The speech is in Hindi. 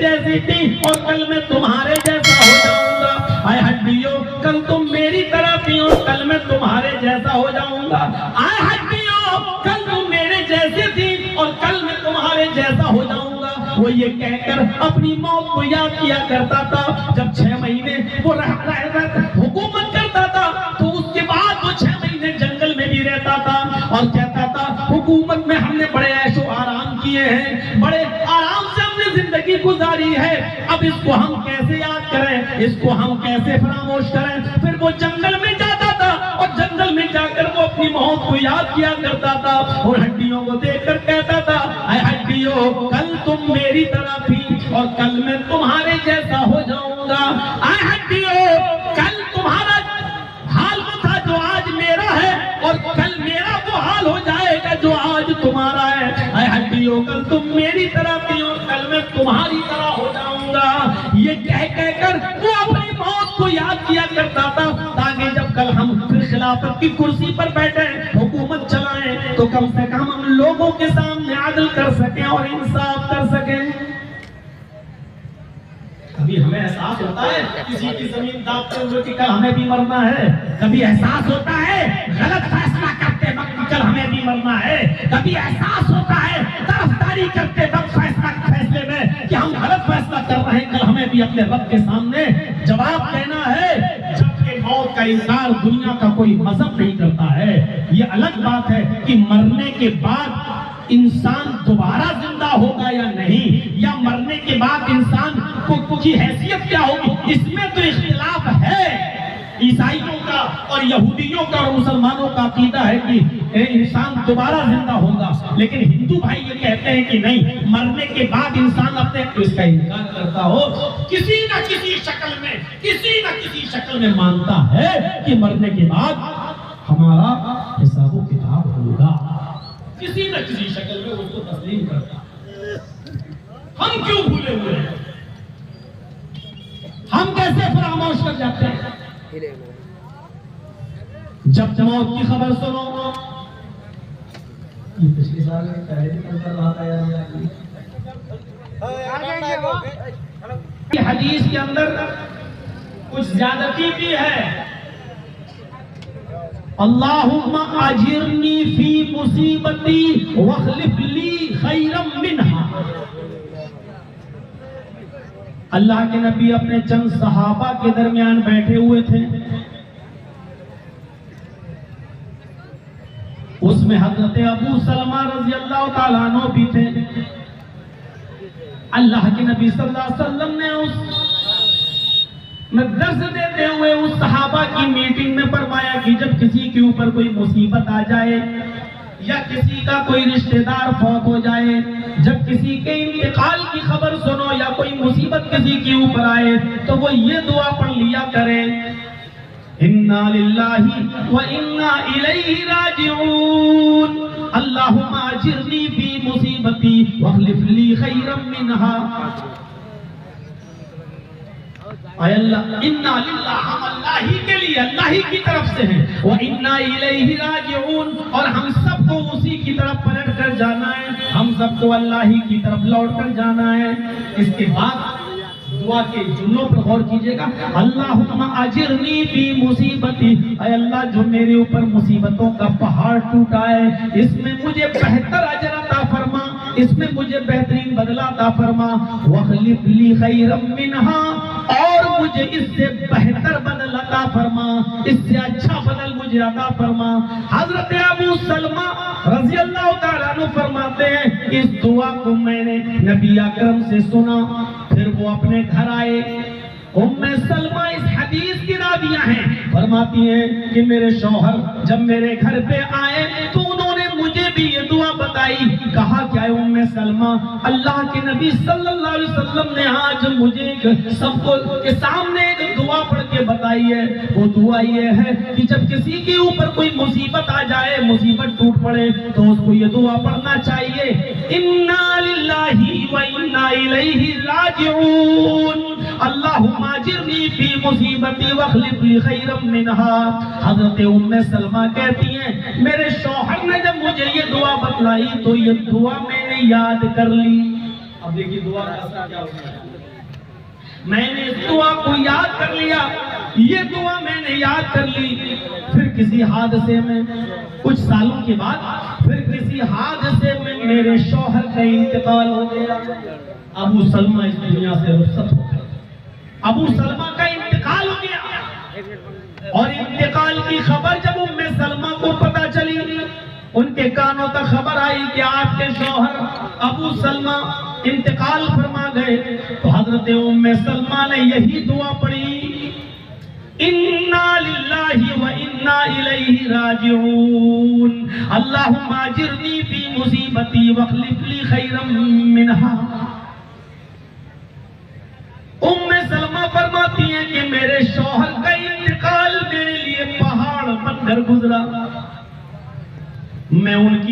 जैसी थी और कल मैं तुम्हारे जैसा हो जाऊंगा। आए हड्डियों, कल तुम मेरी तरह थी और कल मैं तुम्हारे जैसा हो जाऊंगा। आए हड्डियों, कल तुम मेरे जैसे थी और कल मैं तुम्हारे जैसा हो जाऊंगा। वो ये कहकर अपनी मौत को याद किया करता था। जब 6 महीने वो हुकूमत करता था तो उसके बाद वो 6 महीने जंगल में भी रहता था और कहता था हुकूमत में हमने बड़े ऐशो आराम किए हैं, बड़े आराम से हमने जिंदगी गुजारी है, अब इसको हम कैसे याद करें, इसको हम कैसे फरामोश करें। फिर वो जंगल में जाता था और जंगल में जाकर वो अपनी मौत को याद किया करता था और हड्डियों को देखकर कहता था, अरे हड्डियों, कल तुम मेरी तरह थी और कल मैं तुम्हारे जैसा हो जाऊंगा। अरे हड्डियों, कल तुम्हारा हाल वो था जो आज मेरा है और कल मेरा वो हाल हो जाएगा जो आज तुम्हारा है। अरे हड्डियों, कल तुम मेरी तरह थी और कल मैं तुम्हारी तरह हो जाऊंगा। ये कह कहकर वो अपनी मौत को याद किया करता था ताकि जब कल हम फिर खिलाफत की कुर्सी पर बैठे, हुकूमत चलाएं, तो कम से कम हम लोगों के सामने आदल कर सकें और इंसाफ कर सकें। कभी हमें एहसास होता है किसी की जमीन दाबते हुए कि कल हमें भी मरना है। कभी एहसास होता है गलत फैसला करते वक्त कल हमें भी मरना है। कभी एहसास होता है तरफदारी करते वक्त फैसले में कि हम गलत फैसला कर रहे हैं, कल हमें भी अपने रब के सामने जवाब देना है। जबकि मौत का इंकार दुनिया का कोई मजहब नहीं करता है। ये अलग बात है कि मरने के बाद इंसान दोबारा जिंदा होगा या नहीं, या मरने के बाद इंसान की हैसियत क्या होगी, इसमें तो इख्तिलाफ है। ईसाइयों का और यहूदियों का और मुसलमानों का अकीदा है कि इंसान दोबारा जिंदा होगा, लेकिन हिंदू भाई ये कहते हैं कि नहीं, मरने के बाद इंसान अपने इसका इनकार करता हो, किसी न किसी शक्ल में मानता है कि मरने के बाद हमारा हिसाब किताब होगा, किसी न किसी शक्ल में उसको तस्लीम करता। हम क्यों भूले हुए हैं? हम कैसे फरामोश कर जाते हैं? जब मौत की खबर सुनो, ये पिछले साल पहले भी कर रहा था यार, हदीस के अंदर कुछ ज्यादती भी है। अल्लाहुम्मा अजिरनी फी मुसीबती वखलिफ ली खैरम मिन्हा। अल्लाह के नबी अपने चंद सहाबा के दरमियान बैठे हुए थे, उसमें हजरत अबू सलमा रजी अल्लाह ताला अन्हु भी थे। अल्लाह के नबी सल्लल्लाहु अलैहि वसल्लम ने उस दर्स देते हुए उस सहाबा की मीटिंग में फरमाया कि जब किसी के ऊपर कोई मुसीबत आ जाए या किसी का कोई रिश्तेदार फौत हो जाए, जब किसी के इंतकाल की खबर सुनो या कोई मुसीबत किसी के ऊपर आए, तो वो ये दुआ पढ़ लिया करे, इन्ना लिल्लाहि व इन्ना इलैहि राजिऊन, अल्लाहुम्मा अजिरनी फी मुसीबती वखलिफ ली खैरम मिन्हा। अल्लाह, इन्ना लिल्लाह, हम अल्लाह ही के लिए, अल्लाह ही की तरफ से हैं, व इन्ना इलैहि राजिऊन, और हम सबको उसी की तरफ पलट कर जाना है, हम सबको अल्लाह ही की तरफ लौट कर जाना है। इसके बाद दुआ के जुमलों पर गौर कीजिएगा, अल्लाहुम्मा अजिरनी फी मुसीबती, अल्लाह जो मेरे ऊपर मुसीबतों का पहाड़ टूटा है, इसमें मुझे बेहतर अजर अता फरमा, इसमें मुझे बेहतरीन बदला अता फरमा, वखलिफ ली खैरम मिन्हा, और मुझे इससे बेहतर बदल अता फरमा, इससे अच्छा बदल मुझे अता फरमा। हजरत अबू सलमा रजी अल्लाह ताला अन्हु फरमाते हैं, इस दुआ को मैंने नबी अकरम से सुना, फिर वो अपने घर आए। उम्मे सलमा इस हदीस की राविया हैं, फरमाती हैं कि मेरे शौहर जब मेरे घर पे आए तो उन्होंने मुझे भी ये दुआ बताई। कहा क्या है उम्मे सलमा, अल्लाह के नबी सल्लल्लाहु अलैहि वसल्लम ने आज मुझे सबको के सामने एक दुआ पढ़ के बताई है। वो दुआ ये है कि जब किसी के ऊपर कोई मुसीबत आ जाए, मुसीबत टूट पड़े, तो उसको ये दुआ पढ़ना चाहिए, इन्ना लिल्लाहि व इन्ना इलैहि राजिऊन, अल्लाहुम्मा अजिरनी फी मुसीबती वखलिफ ली खैरम मिन्हा। हजरत उम्मे सलमा कहती हैं, मेरे शौहर ने जब मुझे ये दुआ बतलाई तो ये दुआ मैंने याद कर ली। अब देखिए दुआ का असर क्या होता है। मैंने इस दुआ को याद कर लिया, ये दुआ मैंने याद कर ली, फिर किसी हादसे में कुछ सालों के बाद फिर किसी हादसे में मेरे शौहर का इंतकाल हो गया। अबू सलमा इस दुनिया से रुखसत हो गए। अबू सलमा का इंतकाल हो गया और इंतकाल की खबर जब उम्मे सलमा को पता चली, उनके कानों तक खबर आई कि आपके शौहर अबू सलमा इंतकाल फरमा गए, तो हजरत उम्मे सलमा ने यही दुआ पढ़ी, इन्ना लिल्लाहि व इन्ना इलैहि राजिऊन, अल्लाहुम्मा अजिरनी फी मुसीबती वख्लिफ ली खैरम मिनहा। उम्मे सलमा फरमाती हैं कि मेरे शौहर का इंतकाल मेरे लिए पहाड़ बनकर गुजरा। मैं उनकी